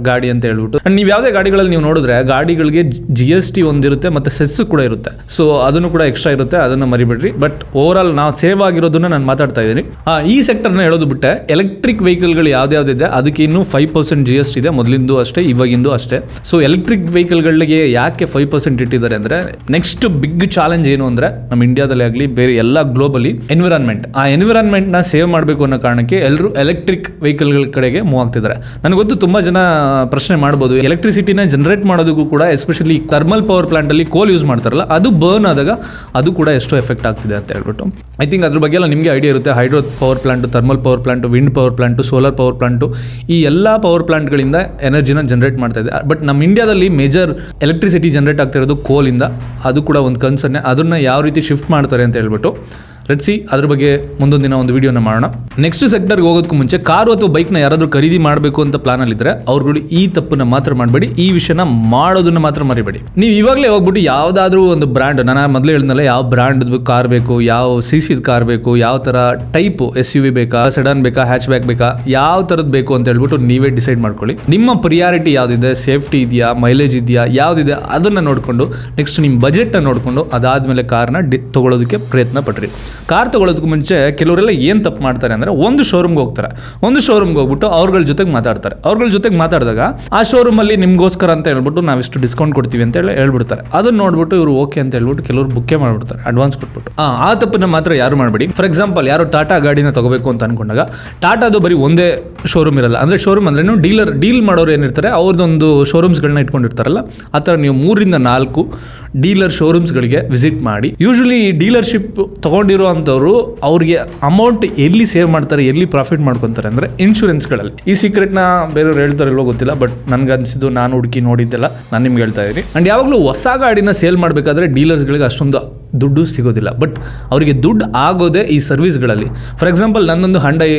ಗಾಡಿ ಅಂತ ಹೇಳ್ಬಿಟ್ಟು. ಆ್ಯಂಡ್ ನೀವು ಯಾವುದೇ ಗಾಡಿಗಳಲ್ಲಿ ನೀವು ನೋಡಿದ್ರೆ ಗಾಡಿಗಳಿಗೆ GST ಒಂದಿರುತ್ತೆ ಮತ್ತು ಸೆಸ್ಸು ಕೂಡ ಇರುತ್ತೆ. ಸೊ ಅದನ್ನು ಕೂಡ ಎಕ್ಸ್ಟ್ರಾ ಇರುತ್ತೆ, ಅದನ್ನು ಮರಿಬೇಡ್ರಿ. ಬಟ್ ಓವರ್ ಆಲ್ ನಾವು ಸೇವ್ ಆಗಿರೋದನ್ನ ನಾನು ಮಾತಾಡ್ತಾ ಇದ್ದೀನಿ. ಈ ಸೆಕ್ಟರ್ನ ಹೇಳೋದು ಬಿಟ್ಟೆ ಎಲೆಕ್ಟ್ರಿಕ್ ವೆಹಿಕಲ್ಗಳು ಯಾವ್ದಾವ್ದಿದೆ ಅದಕ್ಕೆ ಇನ್ನೂ 5% GST ಇದೆ, ಮೊದಲಿಂದು ಅಷ್ಟೇ ಇವಾಗಿಂದು ಅಷ್ಟೇ. ಸೊ ಎಲೆಕ್ಟ್ರಿಕ್ ವೆಹಿಕಲ್ಗಳಿಗೆ ಯಾಕೆ 5% ಇಟ್ಟಿದ್ದಾರೆ ಅಂದರೆ, ನೆಕ್ಸ್ಟ್ ಬಿಗ್ ಚಾಲೆಂಜ್ ಏನು ಅಂದರೆ ನಮ್ಮ ಇಂಡಿಯಾದಲ್ಲಿ ಆಗಲಿ ಬೇರೆ ಎಲ್ಲ ಗ್ಲೋಬಲಿ ಎನ್ವಿರಾನ್ಮೆಂಟ್. ಆ ಎನ್ವಿರಾನ್ಮೆಂಟ್ನ ಸೇವ್ ಮಾಡಬೇಕು ಅನ್ನೋ ಕಾರಣಕ್ಕೆ ಎಲ್ಲರೂ ಎಲೆಕ್ಟ್ರಿಕ್ ವೆಹಿಕಲ್ಗಳ ಕಡೆಗೆ ಮೂವ್ ಆಗ್ತಿದ್ದಾರೆ. ನನಗೆ ಗೊತ್ತು ತುಂಬ ಜನ ಪ್ರಶ್ನೆ ಮಾಡ್ಬೋದು, ಎಲೆಕ್ಟ್ರಿಸಿಟಿನ ಜನರೇಟ್ ಮಾಡೋದಕ್ಕೂ ಕೂಡ ಎಸ್ಪೆಷಲಿ ಥರ್ಮಲ್ ಪವರ್ ಪ್ಲಾಂಟಲ್ಲಿ ಕೋಲ್ ಯೂಸ್ ಮಾಡ್ತಾರಲ್ಲ, ಅದು ಬರ್ನ್ ಆದಾಗ ಅದು ಕೂಡ ಎಷ್ಟು ಎಫೆಕ್ಟ್ ಆಗ್ತಿದೆ ಅಂತ ಹೇಳ್ಬಿಟ್ಟು ಐ ಥಿಂಕ್ ಅದ್ರ ಬಗ್ಗೆ ಎಲ್ಲ ನಿಮಗೆ ಐಡಿಯಾ ಇರುತ್ತೆ. Hydro power plant, thermal power plant, wind power plant, solar power plant, ಈ ಎಲ್ಲ ಪವರ್ ಪ್ಲಾಂಟ್ಗಳಿಂದ ಎನರ್ಜಿನ ಜನರೇಟ್ ಮಾಡ್ತಾ ಇದೆ. ಬಟ್ ನಮ್ಮ ಇಂಡಿಯಾದಲ್ಲಿ ಮೇಜರ್ ಎಲೆಕ್ಟ್ರಿಸಿಟಿ ಜನರೇಟ್ ಆಗ್ತಿರೋದು ಕೋಲಿಂದ. ಅದು ಕೂಡ ಒಂದು ಕನ್ಸರ್ನೆ. ಅದನ್ನು ಯಾವ ರೀತಿ ಶಿಫ್ಟ್ ಮಾಡ್ತಾರೆ ಅಂತ ಹೇಳ್ಬಿಟ್ಟು ಲೆಟ್ಸ್ ಸಿ, ಅದ್ರ ಬಗ್ಗೆ ಮುಂದೊಂದು ದಿನ ಒಂದು ವಿಡಿಯೋನ ಮಾಡೋಣ. ನೆಕ್ಸ್ಟ್ ಸೆಕ್ಟರ್ಗೆ ಹೋಗೋದಕ್ಕೂ ಮುಂಚೆ ಕಾರು ಅಥವಾ ಬೈಕ್ನ ಯಾರಾದರೂ ಖರೀದಿ ಮಾಡಬೇಕು ಅಂತ ಪ್ಲಾನಲ್ಲಿದ್ದರೆ ಅವ್ರುಗಳು ಈ ತಪ್ಪನ್ನ ಮಾತ್ರ ಮಾಡಬೇಡಿ, ಈ ವಿಷಯನ ಮಾಡೋದನ್ನ ಮಾತ್ರ ಮರಿಬೇಡಿ. ನೀವು ಇವಾಗಲೇ ಹೋಗ್ಬಿಟ್ಟು ಯಾವುದಾದ್ರೂ ಒಂದು ಬ್ರ್ಯಾಂಡ್, ನಾನು ಮೊದಲೇ ಹೇಳಿದ್ನಲ್ಲ, ಯಾವ ಬ್ರ್ಯಾಂಡ್ ಕಾರ್ ಬೇಕು, ಯಾವ ಸಿ ಕಾರ್ ಬೇಕು, ಯಾವ ಥರ ಟೈಪು SUV ಬೇಕಾ, ಸೆಡಾನ್ ಬೇಕಾ, ಹ್ಯಾಚ್ ಬ್ಯಾಕ್ ಬೇಕಾ, ಯಾವ ಥರದ್ದು ಬೇಕು ಅಂತ ಹೇಳ್ಬಿಟ್ಟು ನೀವೇ ಡಿಸೈಡ್ ಮಾಡ್ಕೊಳ್ಳಿ. ನಿಮ್ಮ ಪ್ರಿಯಾರಿಟಿ ಯಾವುದಿದೆ, ಸೇಫ್ಟಿ ಇದೆಯಾ, ಮೈಲೇಜ್ ಇದೆಯಾ, ಯಾವುದಿದೆ ಅದನ್ನು ನೋಡಿಕೊಂಡು ನೆಕ್ಸ್ಟ್ ನಿಮ್ಮ ಬಜೆಟ್ನ ನೋಡಿಕೊಂಡು ಅದಾದಮೇಲೆ ಕಾರ್ನ ತೊಗೊಳೋದಕ್ಕೆ ಪ್ರಯತ್ನ ಪಡ್ರಿ. ಕಾರ್ ತೊಗೊಳೋದಕ್ಕೂ ಮುಂಚೆ ಕೆಲವರೆಲ್ಲ ಏನು ತಪ್ಪು ಮಾಡ್ತಾರೆ ಅಂದರೆ, ಒಂದು ಶೋರೂಮ್ಗೆ ಹೋಗ್ತಾರೆ, ಒಂದು ಶೋರೂಮ್ಗೆ ಹೋಗ್ಬಿಟ್ಟು ಅವ್ರಗಳ ಜೊತೆಗೆ ಮಾತಾಡ್ತಾರೆ. ಅವ್ರಗಳ ಜೊತೆಗೆ ಮಾತಾಡಿದಾಗ ಆ ಶೋರೂಮಲ್ಲಿ ನಿಮಗೋಸ್ಕರ ಅಂತ ಹೇಳ್ಬಿಟ್ಟು ನಾವಿಷ್ಟು ಡಿಸ್ಕೌಂಟ್ ಕೊಡ್ತೀವಿ ಅಂತ ಹೇಳ್ಬಿಡ್ತಾರೆ. ಅದನ್ನ ನೋಡ್ಬಿಟ್ಟು ಇವರು ಓಕೆ ಅಂತ ಹೇಳ್ಬಿಟ್ಟು ಕೆಲವರು ಬುಕ್ಕೇ ಮಾಡ್ಬಿಡ್ತಾರೆ ಅಡ್ವಾನ್ಸ್ ಕೊಟ್ಬಿಟ್ಟು. ಆ ತಪ್ಪನ್ನ ಮಾತ್ರ ಯಾರು ಮಾಡಬೇಡಿ. ಫಾರ್ ಎಕ್ಸಾಂಪಲ್, ಯಾರು ಟಾಟಾ ಗಾಡಿನ ತಗೋಬೇಕು ಅಂತ ಅನ್ಕೊಂಡಾಗ ಟಾಟಾದು ಬರೀ ಒಂದೇ ಶೋರೂಮ್ ಇರಲ್ಲ. ಅಂದರೆ ಶೋರೂಮ್ ಅಂದ್ರೆ ಡೀಲ್ ಮಾಡೋರು ಏನಿರ್ತಾರೆ ಅವ್ರದ್ದೊಂದು ಶೋರೂಮ್ಸ್ಗಳನ್ನ ಇಟ್ಕೊಂಡಿರ್ತಾರಲ್ಲ, ಆ ಥರ ನೀವು 3 ರಿಂದ 4 ಡೀಲರ್ ಶೋರೂಮ್ಸ್ಗಳಿಗೆ ವಿಸಿಟ್ ಮಾಡಿ. ಯೂಶಲಿ ಈ ಡೀಲರ್ಶಿಪ್ ತೊಗೊಂಡಿರೋ ಅಂಥವ್ರು ಅವ್ರಿಗೆ ಅಮೌಂಟ್ ಎಲ್ಲಿ ಸೇವ್ ಮಾಡ್ತಾರೆ, ಎಲ್ಲಿ ಪ್ರಾಫಿಟ್ ಮಾಡ್ಕೊತಾರೆ ಅಂದರೆ ಇನ್ಶೂರೆನ್ಸ್ಗಳಲ್ಲಿ. ಈ ಸೀಕ್ರೆಟ್ನ ಬೇರೆಯವ್ರು ಹೇಳ್ತಾರಲ್ಲೋ ಗೊತ್ತಿಲ್ಲ, ಬಟ್ ನನಗನ್ಸಿದ್ದು, ನಾನು ಹುಡುಕಿ ನೋಡಿದ್ದೆಲ್ಲ ನಾನು ನಿಮ್ಗೆ ಹೇಳ್ತಾ ಇದ್ದೀನಿ. ಆ್ಯಂಡ್ ಯಾವಾಗಲೂ ಹೊಸ ಗಾಡಿನ ಸೇಲ್ ಮಾಡಬೇಕಾದ್ರೆ ಡೀಲರ್ಸ್ಗಳಿಗೆ ಅಷ್ಟೊಂದು ದುಡ್ಡು ಸಿಗೋದಿಲ್ಲ, ಬಟ್ ಅವರಿಗೆ ದುಡ್ಡು ಆಗೋದೇ ಈ ಸರ್ವಿಸ್ಗಳಲ್ಲಿ. ಫಾರ್ ಎಕ್ಸಾಂಪಲ್, ನನ್ನೊಂದು ಹಂಡೈ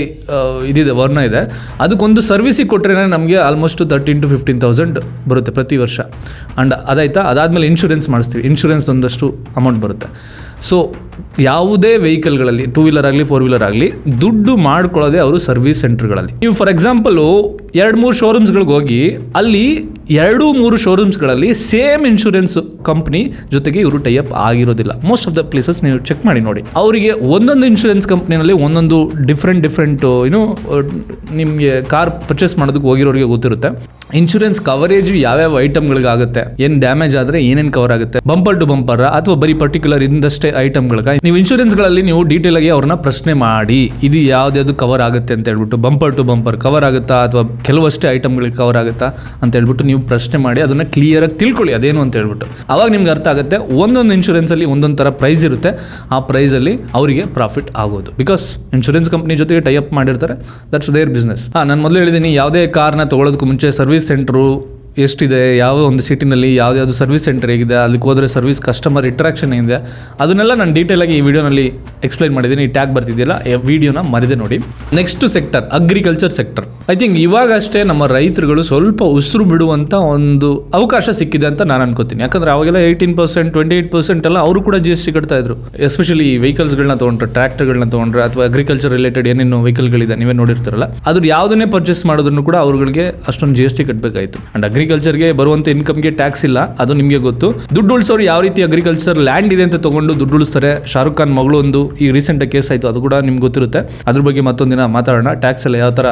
ಇದಿದೆ, ವರ್ಣ ಇದೆ, ಅದಕ್ಕೊಂದು ಸರ್ವಿಸಿಗೆ ಕೊಟ್ಟರೆ ನಮಗೆ ಆಲ್ಮೋಸ್ಟ್ 13,000 to 15,000 ಬರುತ್ತೆ ಪ್ರತಿ ವರ್ಷ. ಆ್ಯಂಡ್ ಅದಾಯ್ತಾ, ಅದಾದಮೇಲೆ ಇನ್ಶೂರೆನ್ಸ್ ಮಾಡಿಸ್ತೀವಿ, ಇನ್ಶೂರೆನ್ಸ್ ಒಂದಷ್ಟು ಅಮೌಂಟ್ ಬರುತ್ತೆ. ಸೊ ಯಾವುದೇ ವೆಹಿಕಲ್ಗಳಲ್ಲಿ 2 ವೀಲರ್ ಆಗಲಿ 4 ವೀಲರ್ ಆಗಲಿ ದುಡ್ಡು ಮಾಡ್ಕೊಳ್ಳೋದೇ ಅವರು ಸರ್ವಿಸ್ ಸೆಂಟರ್ಗಳಲ್ಲಿ. ನೀವು ಫಾರ್ ಎಕ್ಸಾಂಪಲು 2-3 ಶೋರೂಮ್ಸ್ಗಳಿಗೆ ಹೋಗಿ ಅಲ್ಲಿ 2-3 ಶೋರೂಮ್ಸ್ಗಳಲ್ಲಿ ಸೇಮ್ ಇನ್ಶೂರೆನ್ಸ್ ಕಂಪ್ನಿ ಜೊತೆಗೆ ಇವರು ಟೈಅಪ್ ಆಗಿರೋದಿಲ್ಲ. ಮೋಸ್ಟ್ ಆಫ್ ದ ಪ್ಲೇಸಸ್ ನೀವು ಚೆಕ್ ಮಾಡಿ ನೋಡಿ, ಅವರಿಗೆ ಒಂದೊಂದು ಇನ್ಶೂರೆನ್ಸ್ ಕಂಪ್ನಿನಲ್ಲಿ ಒಂದೊಂದು ಡಿಫ್ರೆಂಟ್ ನಿಮಗೆ ಕಾರ್ ಪರ್ಚೇಸ್ ಮಾಡೋದಕ್ಕೆ ಹೋಗಿರೋರಿಗೆ ಗೊತ್ತಿರುತ್ತೆ. ಇನ್ಶೂರೆನ್ಸ್ ಕವರೇಜ್ ಯಾವ್ಯಾವ ಐಟಮ್ಗಳಿಗಾಗುತ್ತೆ, ಏನು ಡ್ಯಾಮೇಜ್ ಆದರೆ ಏನೇನು ಕವರ್ ಆಗುತ್ತೆ, ಬಂಪರ್ ಟು ಬಂಪರ್ ಅಥವಾ ಬರೀ ಪರ್ಟಿಕ್ಯುಲರ್ ಇಂದಷ್ಟೇ ಐಟಮ್ಗಳಿಗೆ ನೀವು ಇನ್ಶೂರೆನ್ಸ್ಗಳಲ್ಲಿ ನೀವು ಡೀಟೇಲ್ ಆಗಿ ಅವ್ರನ್ನ ಪ್ರಶ್ನೆ ಮಾಡಿ, ಇದು ಯಾವ್ದು ಕವರ್ ಆಗುತ್ತೆ ಅಂತ ಹೇಳ್ಬಿಟ್ಟು, ಬಂಪರ್ ಟು ಬಂಪರ್ ಕವರ್ ಆಗುತ್ತಾ ಅಥವಾ ಕೆಲವಷ್ಟೇ ಐಟಮ್ಗಳಿಗೆ ಕವರ್ ಆಗುತ್ತಾ ಅಂತ ಹೇಳ್ಬಿಟ್ಟು ನೀವು ಪ್ರಶ್ನೆ ಮಾಡಿ ಅದನ್ನ ಕ್ಲಿಯರ್ ಆಗಿ ತಿಳ್ಕೊಳ್ಳಿ ಅದೇನು ಅಂತ ಹೇಳ್ಬಿಟ್ಟು. ಅವಾಗ ನಿಮ್ಗೆ ಅರ್ಥ ಆಗುತ್ತೆ. ಒಂದೊಂದು ಇನ್ಶೂರೆನ್ಸಲ್ಲಿ ಒಂದೊಂದು ಥರ ಪ್ರೈಸ್ ಇರುತ್ತೆ, ಆ ಪ್ರೈಸಲ್ಲಿ ಅವರಿಗೆ ಪ್ರಾಫಿಟ್ ಆಗೋದು. ಬಿಕಾಸ್ ಇನ್ಶೂರೆನ್ಸ್ ಕಂಪ್ನಿ ಜೊತೆಗೆ ಟೈ ಅಪ್ ಮಾಡಿರ್ತಾರೆ, ದಟ್ಸ್ ದೇರ್ ಬಿಸ್ನೆಸ್. ನಾನು ಮೊದಲು ಹೇಳಿದ್ದೀನಿ, ಯಾವುದೇ ಕಾರ್ನ ತೊಗೊಳೋದಕ್ಕೂ ಮುಂಚೆ ಸರ್ವಿಸ್ ಸೆಂಟ್ರು ಎಷ್ಟಿದೆ, ಯಾವ ಒಂದು ಸಿಟಿನಲ್ಲಿ ಯಾವ್ದು ಸರ್ವಿಸ್ ಸೆಂಟರ್ ಹೇಗಿದೆ, ಅದಕ್ಕೆ ಹೋದರೆ ಸರ್ವಿಸ್ ಕಸ್ಟಮರ್ ಇಂಟ್ರಾಕ್ಷನ್ ಏನಿದೆ, ಅದನ್ನೆಲ್ಲ ನಾನು ಡೀಟೇಲಾಗಿ ಈ ವಿಡಿಯೋನಲ್ಲಿ ಎಕ್ಸ್ಪ್ಲೈನ್ ಮಾಡಿದ್ದೀನಿ. ಈ ಟ್ಯಾಗ್ ಬರ್ತಿದೆಯಲ್ಲ, ವಿಡಿಯೋನ ಮರಿದೆ ನೋಡಿ. Next sector agriculture sector. I think ಇವಾಗಷ್ಟೇ ನಮ್ಮ ರೈತರುಗಳು ಸ್ವಲ್ಪ ಉಸಿರು ಬಿಡುವಂಥ ಒಂದು ಅವಕಾಶ ಸಿಕ್ಕಿದೆ ಅಂತ ನಾನು ಅನ್ಕೋತೀನಿ. ಯಾಕಂದರೆ ಅವಾಗೆಲ್ಲ 18%, 28% ಎಲ್ಲ ಅವರು ಕೂಡ GST ಕಟ್ತಾ ಇದ್ರು. ಎಸ್ಪೆಷಲಿ ವೆಹಿಕಲ್ಸ್ಗಳನ್ನ ತೊಗೊಂಡ್ರೆ, ಟ್ರ್ಯಾಕ್ಟರ್ಗಳನ್ನ ತೊಗೊಂಡ್ರೆ ಅಥವಾ ಅಗ್ರಿಕಲ್ಚರ್ ರಿಲೇಟೆಡ್ ಏನೇನು ವೆಹಿಕಲ್ಗಳಿದೆ ನೀವೇ ನೋಡಿರ್ತಾರಲ್ಲ, ಅದ್ರ ಯಾವುದನ್ನೇ ಪರ್ಚೇಸ್ ಮಾಡೋದನ್ನು ಕೂಡ ಅವ್ರಿಗೆ ಅಷ್ಟೊಂದು GST ಕಟ್ಟಬೇಕಾಯಿತು. ಅಂಡ್ ಅಗ್ರಿಕಲ್ಚರ್ಗೆ ಬರುವಂಥ ಇನ್ಕಮ್ಗೆ ಟ್ಯಾಕ್ಸ್ ಇಲ್ಲ, ಅದು ನಿಮಗೆ ಗೊತ್ತು. ದುಡ್ಡು ಉಳಿಸೋರು ಯಾವ ರೀತಿ ಅಗ್ರಿಕಲ್ಚರ್ ಲ್ಯಾಂಡ್ ಇದೆ ಅಂತ ತಗೊಂಡು ದುಡ್ಡು ಉಳಿಸ್ತಾರೆ. ಶಾರುಖ್ ಖಾನ್ ಮಗಳು ಒಂದು ಈ ರೀಸೆಂಟ್ ಕೇಸ್ ಆಯಿತು, ಅದು ಕೂಡ ನಿಮ್ಗೆ ಗೊತ್ತಿರುತ್ತೆ. ಅದ್ರ ಬಗ್ಗೆ ಮತ್ತೊಂದಿನ ಮಾತಾಡೋಣ. ಟ್ಯಾಕ್ಸ್ ಎಲ್ಲ ಯಾವ ಥರ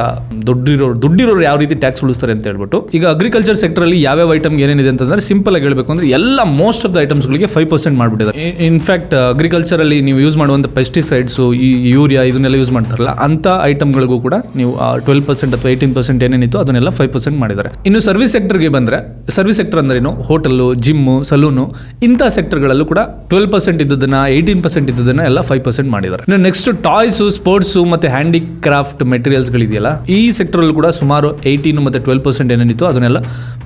ದುಡ್ಡಿರೋರು ಯಾವ ರೀತಿ ಟ್ಯಾಕ್ಸ್ ಉಳಿಸ್ತಾರೆ ಅಂತ ಹೇಳ್ಬಿಟ್ಟು. ಈಗ ಅಗ್ರಿಕಲ್ಚರ್ ಸೆಕ್ಟರ್ ಅಲ್ಲಿ ಯಾವ್ಯಾವ ಐಟಮ್ ಏನೇನಿದೆ ಅಂತಂದ್ರೆ, ಸಿಂಪಲ್ ಆಗಿ ಹೇಳ್ಬೇಕು ಅಂದ್ರೆ ಎಲ್ಲ ಮೋಸ್ಟ್ ಆಫ್ ದ ಐಟಮ್ಸ್ಗಳಿಗೆ 5% ಮಾಡಿಬಿಟ್ಟಿದ್ದಾರೆ. ಇನ್ಫ್ಯಾಕ್ಟ್ ಅಗ್ರಿಕಲ್ಚರ್ ಅಲ್ಲಿ ನೀವು ಯೂಸ್ ಮಾಡುವಂಥ ಪೆಸ್ಟಿಸೈಡ್ಸು, ಈ ಯೂರಿಯಾ ಇದನ್ನೆಲ್ಲ ಯೂಸ್ ಮಾಡ್ತಾರಲ್ಲ, ಅಂತ ಐಟಮ್ಗಳಿಗೂ ಕೂಡ ನೀವು 12% ಅಥವಾ 18% ಏನೇನಿತ್ತು ಅದನ್ನೆಲ್ಲ 5% ಮಾಡಿದ್ದಾರೆ. ಇನ್ನು ಸರ್ವಿಸ್ ಸೆಕ್ಟರ್ಗೆ ಬಂದರೆ, ಸರ್ವಿಸ್ ಸೆಕ್ಟರ್ ಅಂದ್ರೇನು, ಹೋಟೆಲ್ಲು, ಜಿಮ್ಮು, ಸಲೂನು, ಇಂಥ ಸೆಕ್ಟರ್ಗಳಲ್ಲೂ ಕೂಡ 12% ಇದ್ದದನ್ನ 18% ಇದ್ದದನ್ನ ಎಲ್ಲ 5% ಮಾಡಿದ್ದಾರೆ. ಇನ್ನು ನೆಕ್ಸ್ಟ್ ಟಾಯ್ಸು, ಸ್ಪೋರ್ಟ್ಸು ಮತ್ತೆ ಹ್ಯಾಂಡಿಕ್ರಾಫ್ಟ್ ಮೆಟೀರಿಯಲ್ಸ್ಗಳಿದೆಯಲ್ಲ, ಈ ಸೆಕ್ಟರಲ್ಲಿ ಕೂಡ ಸುಮಾರು 18 ಮತ್ತು 12% ಏನೇನಿತ್ತು ಅದನ್ನೆಲ್ಲ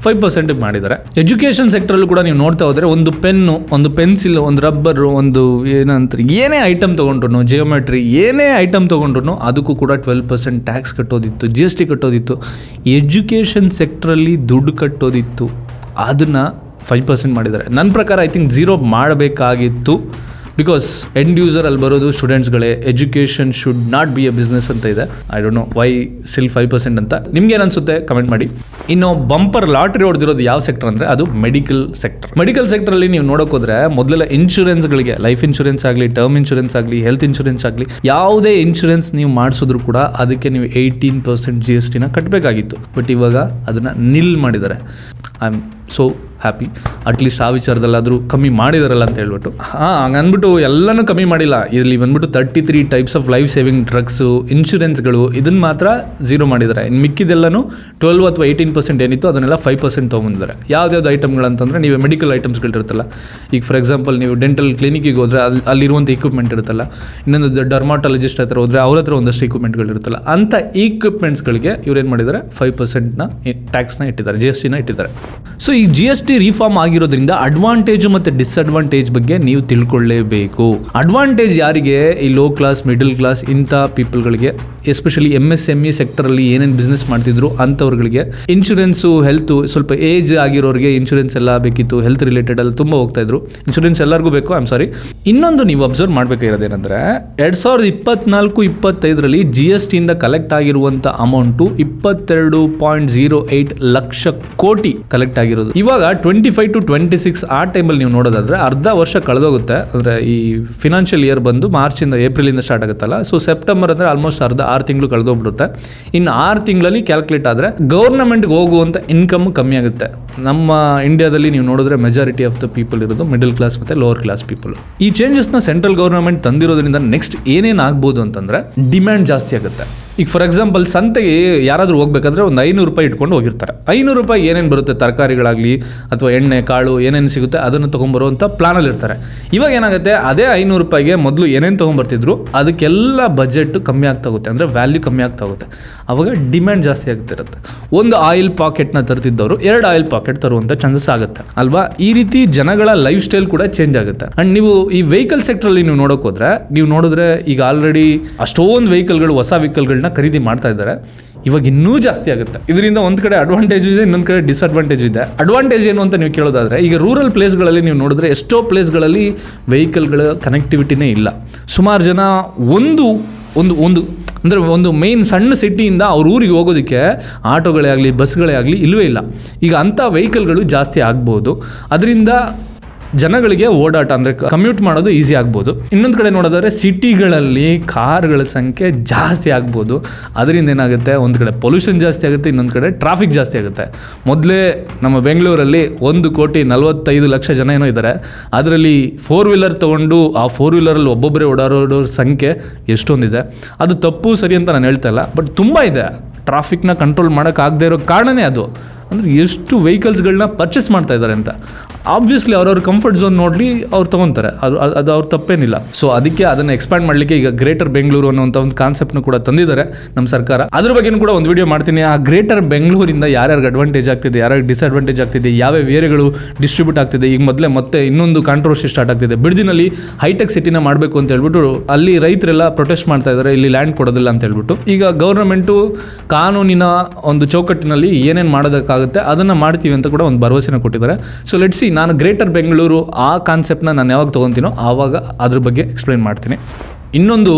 5% ಮಾಡಿದ್ದಾರೆ. ಎಜುಕೇಷನ್ ಸೆಕ್ಟರಲ್ಲೂ ಕೂಡ ನೀವು ನೋಡ್ತಾ ಹೋದರೆ, ಒಂದು ಪೆನ್ನು, ಒಂದು ಪೆನ್ಸಿಲ್, ಒಂದು ರಬ್ಬರು, ಒಂದು ಏನಂತಾರೆ ಏನೇ ಐಟಮ್ ತೊಗೊಂಡ್ರು, ಜಿಯೋಮೆಟ್ರಿ ಏನೇ ಐಟಮ್ ತೊಗೊಂಡ್ರು ಅದಕ್ಕೂ ಕೂಡ 12% ಟ್ಯಾಕ್ಸ್ ಕಟ್ಟೋದಿತ್ತು, GST ಕಟ್ಟೋದಿತ್ತು. ಎಜುಕೇಷನ್ ಸೆಕ್ಟ್ರಲ್ಲಿ ದುಡ್ಡು ಕಟ್ಟೋದಿತ್ತು, ಅದನ್ನು 5% ಮಾಡಿದ್ದಾರೆ. ನನ್ನ ಪ್ರಕಾರ ಐ ಥಿಂಕ್ 0 ಮಾಡಬೇಕಾಗಿತ್ತು. ಬಿಕಾಸ್ ಎಂಡ್ ಯೂಸರ್ ಅಲ್ಲಿ ಬರೋದು ಸ್ಟೂಡೆಂಟ್ಸ್ಗಳೇ. Education should not be a business ಅಂತ ಇದೆ. I don't know why still 5% ಅಂತ. ನಿಮ್ಗೆ ಏನು ಅನ್ಸುತ್ತೆ ಕಮೆಂಟ್ ಮಾಡಿ. ಇನ್ನು ಬಂಪರ್ ಲಾಟ್ರಿ ಹೊಡೆದಿರೋದು ಯಾವ ಸೆಕ್ಟರ್ ಅಂದರೆ ಅದು ಮೆಡಿಕಲ್ ಸೆಕ್ಟರ್. ಮೆಡಿಕಲ್ ಸೆಕ್ಟರಲ್ಲಿ ನೀವು ನೋಡೋಕೆ ಹೋದ್ರೆ, ಮೊದಲೆಲ್ಲ ಇನ್ಶೂರೆನ್ಸ್ಗಳಿಗೆ, ಲೈಫ್ ಇನ್ಶೂರೆನ್ಸ್ ಆಗಲಿ, ಟರ್ಮ್ ಇನ್ಶೂರೆನ್ಸ್ ಆಗಲಿ, ಹೆಲ್ತ್ ಇನ್ಶೂರೆನ್ಸ್ ಆಗಲಿ, ಯಾವುದೇ ಇನ್ಶೂರೆನ್ಸ್ ನೀವು ಮಾಡಿಸಿದ್ರು ಕೂಡ ಅದಕ್ಕೆ ನೀವು 18% GSTನ ಕಟ್ಟಬೇಕಾಗಿತ್ತು. ಬಟ್ ಇವಾಗ ಅದನ್ನು ನಿಲ್ ಮಾಡಿದ್ದಾರೆ. I am so happy. At least ಆ ವಿಚಾರದಲ್ಲಾದರೂ ಕಮ್ಮಿ ಮಾಡಿದಾರಲ್ಲ ಅಂತ ಹೇಳ್ಬಿಟ್ಟು. ಹಂಗಂದ್ಬಿಟ್ಟು ಎಲ್ಲನೂ ಕಮ್ಮಿ ಮಾಡಿಲ್ಲ. ಇಲ್ಲಿ ಬಂದ್ಬಿಟ್ಟು 33 types of life saving drugs, ಇನ್ಶೂರೆನ್ಸ್ಗಳು, ಇದನ್ನು ಮಾತ್ರ 0 ಮಾಡಿದ್ದಾರೆ. ಇನ್ನು ಮಿಕ್ಕಿದೆಲ್ಲನೂ 12 ಅಥವಾ 18% ಏನಿತ್ತು ಅದನ್ನೆಲ್ಲ 5% ತೊಗೊಂಡಿದ್ದಾರೆ. ಯಾವ್ದಾವ್ದು ಐಟಮ್ಗಳಂತಂದರೆ, ನೀವು ಮೆಡಿಕಲ್ ಐಟಮ್ಸ್ಗಳಿರುತ್ತಲ್ಲ, ಈಗ ಫಾರ್ ಎಕ್ಸಾಂಪಲ್ ನೀವು ಡೆಂಟಲ್ ಕ್ಲಿನಿಕ್ಕಿಗೆ ಹೋದರೆ ಅಲ್ಲಿರುವಂಥ ಇಕ್ವಿಪ್ಮೆಂಟ್ ಇರುತ್ತಲ್ಲ, ಇನ್ನೊಂದು ಡರ್ಮಾಟಾಲಜಿಸ್ಟ್ ಹತ್ರ ಹೋದರೆ ಅವ್ರ ಹತ್ರ ಒಂದಷ್ಟು ಇಕ್ವಿಪ್ಮೆಂಟ್ಗಳಿರುತ್ತಲ್ಲ, ಅಂಥ ಇಕ್ವಿಪ್ಮೆಂಟ್ಸ್ಗಳಿಗೆ ಇವ್ರೇನು ಮಾಡಿದ್ದಾರೆ, 5%ನ ಟ್ಯಾಕ್ಸ್ನ ಇಟ್ಟಿದ್ದಾರೆ, GSTನ ಇಟ್ಟಿದ್ದಾರೆ. ಸೊ ಈ GST ರಿಫಾರ್ಮ್ ಆಗಿರೋದ್ರಿಂದ ಅಡ್ವಾಂಟೇಜ್ ಮತ್ತು ಡಿಸ್ಅಡ್ವಾಂಟೇಜ್ ಬಗ್ಗೆ ನೀವು ತಿಳ್ಕೊಳ್ಳೇಬೇಕು. ಅಡ್ವಾಂಟೇಜ್ ಯಾರಿಗೆ? ಈ ಲೋ ಕ್ಲಾಸ್, ಮಿಡಲ್ ಕ್ಲಾಸ್ ಇಂಥ ಪೀಪಲ್ಗಳಿಗೆ, ಎಸ್ಪೆಷಲಿ MSME ಸೆಕ್ಟರಲ್ಲಿ ಏನೇನು ಬಿಸ್ನೆಸ್ ಮಾಡ್ತಿದ್ರು ಅಂಥವ್ರುಗಳಿಗೆ ಇನ್ಶೂರೆನ್ಸು, ಹೆಲ್ತು, ಸ್ವಲ್ಪ ಏಜ್ ಆಗಿರೋರಿಗೆ ಇನ್ಶೂರೆನ್ಸ್ ಎಲ್ಲ ಬೇಕಿತ್ತು, ಹೆಲ್ತ್ ರಿಲೇಟೆಡ್ ಅಲ್ಲಿ ತುಂಬ ಹೋಗ್ತಾ ಇದ್ರು. ಇನ್ಶೂರೆನ್ಸ್ ಎಲ್ಲರಿಗೂ ಬೇಕು, ಸಾರಿ. ಇನ್ನೊಂದು ನೀವು ಅಬ್ಸರ್ವ್ ಮಾಡಬೇಕಾಗಿರೋದೇನೆಂದರೆ 2024-25ರಲ್ಲಿ GST ಇಂದ ಕಲೆಕ್ಟ್ ಆಗಿರುವಂಥ ಅಮೌಂಟು 22.08 ಲಕ್ಷ ಕೋಟಿ ಕಲೆಕ್ಟ್ ಆಗಿರೋದು. ಇವಾಗ 25-26 ಆ ಟೈಮಲ್ಲಿ ನೀವು ನೋಡೋದಾದ್ರೆ ಅರ್ಧ ವರ್ಷ ಕಳೆದೋಗುತ್ತೆ. ಅಂದರೆ ಈ ಫಿನಾನ್ಷಿಯಲ್ ಇಯರ್ ಬಂದು ಮಾರ್ಚಿಂದ ಏಪ್ರಿಲಿಂದ ಸ್ಟಾರ್ಟ್ ಆಗುತ್ತಲ್ಲ, ಸೊ ಸೆಪ್ಟೆಂಬರ್ ಅಂದರೆ ಆಲ್ಮೋಸ್ಟ್ 6 ತಿಂಗಳು ಕಳೆದೋಗ್ಬಿಡುತ್ತೆ. ಇನ್ನು 6 ತಿಂಗಳಲ್ಲಿ ಕ್ಯಾಲ್ಕುಲೇಟ್ ಆದರೆ ಗೌರ್ನಮೆಂಟ್ಗೆ ಹೋಗುವಂಥ ಇನ್ಕಮ್ ಕಮ್ಮಿ ಆಗುತ್ತೆ. ನಮ್ಮ ಇಂಡಿಯಾದಲ್ಲಿ ನೀವು ನೋಡಿದ್ರೆ ಮೆಜಾರಿಟಿ ಆಫ್ ದ ಪೀಪಲ್ ಇರೋದು ಮಿಡಲ್ ಕ್ಲಾಸ್ ಮತ್ತು ಲೋವರ್ ಕ್ಲಾಸ್ ಪೀಪಲ್. ಈ ಚೇಂಜಸ್ನ ಸೆಂಟ್ರಲ್ ಗೌರ್ನಮೆಂಟ್ ತಂದಿರೋದ್ರಿಂದ ನೆಕ್ಸ್ಟ್ ಏನೇನು ಆಗ್ಬೋದು ಅಂತಂದರೆ ಡಿಮ್ಯಾಂಡ್ ಜಾಸ್ತಿ ಆಗುತ್ತೆ. ಈಗ ಫಾರ್ ಎಕ್ಸಾಂಪಲ್ ಸಂತೆಗೆ ಯಾರಾದರೂ ಹೋಗ್ಬೇಕಾದ್ರೆ ಒಂದು 500 ರೂಪಾಯಿ ಇಟ್ಕೊಂಡು ಹೋಗಿರ್ತಾರೆ. 500 ರೂಪಾಯಿ ಏನೇನು ಬರುತ್ತೆ, ತರಕಾರಿಗಳಾಗಲಿ ಅಥವಾ ಎಣ್ಣೆ ಕಾಳು ಏನೇನು ಸಿಗುತ್ತೆ ಅದನ್ನು ತೊಗೊಂಬರುವಂಥ ಪ್ಲಾನಲ್ಲಿ ಇರ್ತಾರೆ. ಇವಾಗ ಏನಾಗುತ್ತೆ, ಅದೇ 500 ರೂಪಾಯಿಗೆ ಮೊದಲು ಏನೇನು ತೊಗೊಂಬರ್ತಿದ್ರು ಅದಕ್ಕೆಲ್ಲ ಬಜೆಟ್ ಕಮ್ಮಿ ಆಗ್ತಾ ಹೋಗುತ್ತೆ, ಅಂದರೆ ವ್ಯಾಲ್ಯೂ ಕಮ್ಮಿ ಆಗ್ತಾ ಹೋಗುತ್ತೆ. ಆವಾಗ ಡಿಮ್ಯಾಂಡ್ ಜಾಸ್ತಿ ಆಗ್ತಿರುತ್ತೆ. ಒಂದು ಆಯಿಲ್ ಪಾಕೆಟ್ನ ತರ್ತಿದ್ದವರು 2 ಆಯಿಲ್ ಪಾಕೆಟ್ ತರುವಂಥ ಚಾನ್ಸಸ್ ಆಗುತ್ತೆ ಅಲ್ವಾ. ಈ ರೀತಿ ಜನಗಳ ಲೈಫ್ ಸ್ಟೈಲ್ ಕೂಡ ಚೇಂಜ್ ಆಗುತ್ತೆ. ಆ್ಯಂಡ್ ನೀವು ಈ ವೆಹಿಕಲ್ ಸೆಕ್ಟ್ರಲ್ಲಿ ನೀವು ನೋಡೋಕೆ ಹೋದ್ರೆ, ನೀವು ನೋಡಿದ್ರೆ ಈಗ ಆಲ್ರೆಡಿ ಅಷ್ಟೊಂದು ವೆಹಿಕಲ್ಗಳು, ಹೊಸ ವೆಹಿಕಲ್ಗಳನ್ನ ಖರೀದಿ ಮಾಡ್ತಾ ಇದ್ದಾರೆ. ಇವಾಗ ಇನ್ನೂ ಜಾಸ್ತಿ ಆಗುತ್ತೆ. ಇದರಿಂದ ಒಂದು ಕಡೆ ಅಡ್ವಾಂಟೇಜ್ ಇದೆ, ಇನ್ನೊಂದು ಕಡೆ ಡಿಸ್ಅಡ್ವಾಂಟೇಜ್ ಇದೆ. ಅಡ್ವಾಂಟೇಜ್ ಏನು ಅಂತ ನೀವು ಕೇಳೋದಾದ್ರೆ, ಈಗ ರೂರಲ್ ಪ್ಲೇಸ್ಗಳಲ್ಲಿ ನೀವು ನೋಡಿದ್ರೆ ಎಷ್ಟೋ ಪ್ಲೇಸ್ಗಳಲ್ಲಿ ವೆಹಿಕಲ್ಗಳ ಕನೆಕ್ಟಿವಿಟಿನೇ ಇಲ್ಲ. ಸುಮಾರು ಜನ ಒಂದು ಅಂದರೆ ಒಂದು ಮೇನ್ ಸಣ್ಣ ಸಿಟಿಯಿಂದ ಅವ್ರ ಊರಿಗೆ ಹೋಗೋದಕ್ಕೆ ಆಟೋಗಳೇ ಆಗಲಿ, ಬಸ್ಗಳೇ ಆಗಲಿ ಇಲ್ಲವೇ ಇಲ್ಲ. ಈಗ ಅಂಥ ವೆಹಿಕಲ್ಗಳು ಜಾಸ್ತಿ ಆಗ್ಬೋದು. ಅದರಿಂದ ಜನಗಳಿಗೆ ಓಡಾಟ ಅಂದರೆ ಕಮ್ಯೂಟ್ ಮಾಡೋದು ಈಸಿ ಆಗ್ಬೋದು. ಇನ್ನೊಂದು ಕಡೆ ನೋಡೋದಾದ್ರೆ ಸಿಟಿಗಳಲ್ಲಿ ಕಾರ್ಗಳ ಸಂಖ್ಯೆ ಜಾಸ್ತಿ ಆಗ್ಬೋದು. ಅದರಿಂದ ಏನಾಗುತ್ತೆ, ಒಂದು ಕಡೆ ಪೊಲ್ಯೂಷನ್ ಜಾಸ್ತಿ ಆಗುತ್ತೆ, ಇನ್ನೊಂದು ಕಡೆ ಟ್ರಾಫಿಕ್ ಜಾಸ್ತಿ ಆಗುತ್ತೆ. ಮೊದಲೇ ನಮ್ಮ ಬೆಂಗಳೂರಲ್ಲಿ 1,45,00,000 ಜನ ಏನೋ ಇದ್ದಾರೆ. ಅದರಲ್ಲಿ 4 ವೀಲರ್ ತೊಗೊಂಡು ಆ 4 ವೀಲರಲ್ಲಿ ಒಬ್ಬೊಬ್ಬರೇ ಓಡಾಡೋರ ಸಂಖ್ಯೆ ಎಷ್ಟೊಂದಿದೆ. ಅದು ತಪ್ಪು ಸರಿ ಅಂತ ನಾನು ಹೇಳ್ತಾ ಇಲ್ಲ, ಬಟ್ ತುಂಬ ಇದೆ. ಟ್ರಾಫಿಕ್ನ ಕಂಟ್ರೋಲ್ ಮಾಡೋಕ್ಕಾಗದೇ ಇರೋ ಕಾರಣನೇ ಅದು. ಅಂದರೆ ಎಷ್ಟು ವೆಹಿಕಲ್ಸ್ಗಳನ್ನ ಪರ್ಚೇಸ್ ಮಾಡ್ತಾ ಇದ್ದಾರೆ ಅಂತ. ಆಬ್ವಿಯಸ್ಲಿ ಅವ್ರವ್ರ ಕಂಫರ್ಟ್ ಝೋನ್ ನೋಡಲಿ ಅವ್ರು ತೊಗೊತಾರೆ, ಅದು ಅವ್ರ ತಪ್ಪೇನಿಲ್ಲ. ಸೊ ಅದಕ್ಕೆ ಅದನ್ನು ಎಕ್ಸ್ಪ್ಯಾಂಡ್ ಮಾಡಲಿಕ್ಕೆ ಈಗ ಗ್ರೇಟರ್ ಬೆಂಗಳೂರು ಅನ್ನೋಂಥ ಒಂದು ಕಾನ್ಸೆಪ್ಟ್ನ ಕೂಡ ತಂದಿದ್ದಾರೆ ನಮ್ಮ ಸರ್ಕಾರ. ಅದ್ರ ಬಗ್ಗೆನೂ ಕೂಡ ಒಂದು ವಿಡಿಯೋ ಮಾಡ್ತೀನಿ. ಆ ಗ್ರೇಟರ್ ಬೆಂಗಳೂರಿಂದ ಯಾರ್ಯಾರಿಗೆ ಅಡ್ವಾಂಟೇಜ್ ಆಗ್ತಿದೆ, ಯಾರ್ಯಾರಿಗೆ ಡಿಸ್ಅಡ್ವಾಂಟೇಜ್ ಆಗ್ತಿದೆ, ಯಾವ್ಯಾವ ಏರಿಯಾಗಳು ಡಿಸ್ಟ್ರಿಬ್ಯೂಟ್ ಆಗ್ತಿದೆ. ಈಗ ಮತ್ತೆ ಇನ್ನೊಂದು ಕಾಂಟ್ರವರ್ಸಿ ಸ್ಟಾರ್ಟ್ ಆಗ್ತಿದೆ. ಬಿಡದಿನಲ್ಲಿ ಹೈಟೆಕ್ ಸಿಟಿನ ಮಾಡಬೇಕು ಅಂತ ಹೇಳ್ಬಿಟ್ಟು ಅಲ್ಲಿ ರೈತರೆಲ್ಲ ಪ್ರೊಟೆಸ್ಟ್ ಮಾಡ್ತಾ ಇದ್ದಾರೆ, ಇಲ್ಲಿ ಲ್ಯಾಂಡ್ ಕೊಡೋದಿಲ್ಲ ಅಂತ ಹೇಳ್ಬಿಟ್ಟು. ಈಗ ಗೌರ್ನಮೆಂಟು ಕಾನೂನಿನ ಒಂದು ಚೌಕಟ್ಟಿನಲ್ಲಿ ಏನೇನು ಮಾಡೋದಕ್ಕಾಗುತ್ತೆ ಅದನ್ನು ಮಾಡ್ತೀವಿ ಅಂತ ಕೂಡ ಒಂದು ಭರವಸೆನ ಕೊಟ್ಟಿದ್ದಾರೆ. ಸೊ ಲೆಟ್ಸ್ ಸಿ, ನಾನು ಗ್ರೇಟರ್ ಬೆಂಗಳೂರು ಆ ಕಾನ್ಸೆಪ್ಟ್ನ ನಾನು ಯಾವಾಗ ತೊಗೊತೀನೋ ಆವಾಗ ಅದ್ರ ಬಗ್ಗೆ ಎಕ್ಸ್ಪ್ಲೈನ್ ಮಾಡ್ತೀನಿ. ಇನ್ನೊಂದು,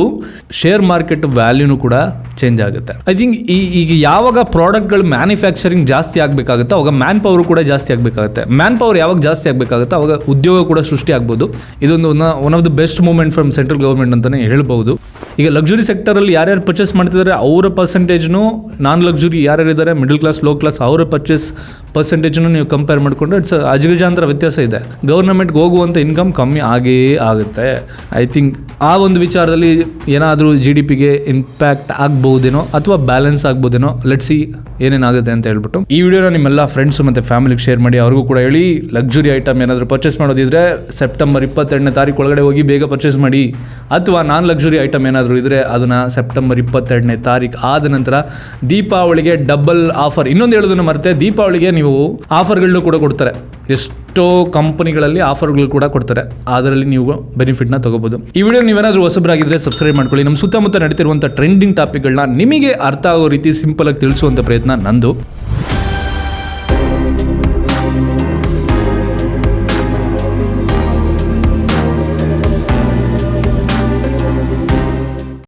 ಶೇರ್ ಮಾರ್ಕೆಟ್ ವ್ಯಾಲ್ಯೂನು ಕೂಡ ಚೇಂಜ್ ಆಗುತ್ತೆ. ಐ ಥಿಂಕ್ ಈಗ ಯಾವಾಗ ಪ್ರಾಡಕ್ಟ್ಗಳು ಮ್ಯಾನುಫ್ಯಾಕ್ಚರಿಂಗ್ ಜಾಸ್ತಿ ಆಗಬೇಕಾಗುತ್ತೆ ಅವಾಗ ಮ್ಯಾನ್ ಪವರ್ ಕೂಡ ಜಾಸ್ತಿ ಆಗಬೇಕಾಗುತ್ತೆ. ಮ್ಯಾನ್ ಪವರ್ ಯಾವಾಗ ಜಾಸ್ತಿ ಆಗಬೇಕಾಗುತ್ತೆ ಅವಾಗ ಉದ್ಯೋಗ ಕೂಡ ಸೃಷ್ಟಿ ಆಗ್ಬೋದು. ಇದೊಂದು one of the best movement from central government ಅಂತಲೇ ಹೇಳ್ಬೋದು. ಈಗ ಲಕ್ಸುರಿ ಸೆಕ್ಟರಲ್ಲಿ ಯಾರ್ಯಾರು ಪರ್ಚೇಸ್ ಮಾಡ್ತಿದ್ದಾರೆ ಅವರ ಪರ್ಸೆಂಟೇಜ್ನು, ನಾನ್ ಲಕ್ಸುರಿ ಯಾರ್ಯಾರಿದ್ದಾರೆ ಮಿಡಲ್ ಕ್ಲಾಸ್, ಲೋ ಕ್ಲಾಸ್, ಅವರ ಪರ್ಚೇಸ್ ಪರ್ಸೆಂಟೇಜ್ನು ನೀವು ಕಂಪೇರ್ ಮಾಡಿಕೊಂಡ್ರೆ ಇಟ್ಸ್ ಅಜಗಜಾಂತರ ವ್ಯತ್ಯಾಸ ಇದೆ. ಗೌರ್ನಮೆಂಟ್ಗೆ ಹೋಗುವಂಥ ಇನ್ಕಮ್ ಕಮ್ಮಿ ಆಗೇ ಆಗುತ್ತೆ. ಐ ಥಿಂಕ್ ಆ ಒಂದು ವಿಚಾರದಲ್ಲಿ ಏನಾದರೂ GDPಗೆ ಇಂಪ್ಯಾಕ್ಟ್ ಆಗ್ಬೋದೇನೋ ಅಥವಾ ಬ್ಯಾಲೆನ್ಸ್ ಆಗ್ಬೋದೇನೋ. ಲೆಟ್ಸ್ ಸಿ ಏನೇನಾಗುತ್ತೆ ಅಂತ ಹೇಳ್ಬಿಟ್ಟು ಈ ವಿಡಿಯೋನ ನಿಮ್ಮೆಲ್ಲ ಫ್ರೆಂಡ್ಸು ಮತ್ತು ಫ್ಯಾಮಿಲಿಗೆ ಶೇರ್ ಮಾಡಿ. ಅವ್ರಿಗೂ ಕೂಡ ಹೇಳಿ, ಲಕ್ಸುರಿ ಐಟಮ್ ಏನಾದರೂ ಪರ್ಚೇಸ್ ಮಾಡೋದಿದ್ರೆ ಸೆಪ್ಟೆಂಬರ್ 22ನೇ ತಾರೀಕು ಒಳಗಡೆ ಹೋಗಿ ಬೇಗ ಪರ್ಚೇಸ್ ಮಾಡಿ. ಅಥವಾ ನಾನ್ ಲಕ್ಸುರಿ ಐಟಮ್ ಏನಾದರೂ ಇದ್ದರೆ ಅದನ್ನು ಸೆಪ್ಟೆಂಬರ್ 22ನೇ ತಾರೀಕು ಆದ ನಂತರ ದೀಪಾವಳಿಗೆ ಡಬಲ್ ಆಫರ್. ಇನ್ನೊಂದು ಹೇಳೋದನ್ನು ಮರೆತೆ, ದೀಪಾವಳಿಗೆ ನೀವು ಆಫರ್ಗಳನ್ನೂ ಕೂಡ ಕೊಡ್ತಾರೆ. ಎಷ್ಟೋ ಕಂಪನಿಗಳಲ್ಲಿ ಆಫರ್ಗಳು ಕೂಡ ಕೊಡ್ತಾರೆ, ಅದರಲ್ಲಿ ನೀವು ಬೆನಿಫಿಟ್ನ ತಗೋಬಹುದು. ಈ ವಿಡಿಯೋ ನೀವೇನಾದರೂ ಹೊಸಬರಾಗಿದ್ದರೆ ಸಬ್ಸ್ಕ್ರೈಬ್ ಮಾಡ್ಕೊಳ್ಳಿ. ನಮ್ಮ ಸುತ್ತಮುತ್ತ ನಡೀತಿರುವಂಥ ಟ್ರೆಂಡಿಂಗ್ ಟಾಪಿಕ್ಗಳನ್ನ ನಿಮಗೆ ಅರ್ಥ ಆಗೋ ರೀತಿ ಸಿಂಪಲ್ ಆಗಿ ತಿಳಿಸುವಂಥ ಪ್ರಯತ್ನ ನಂದು.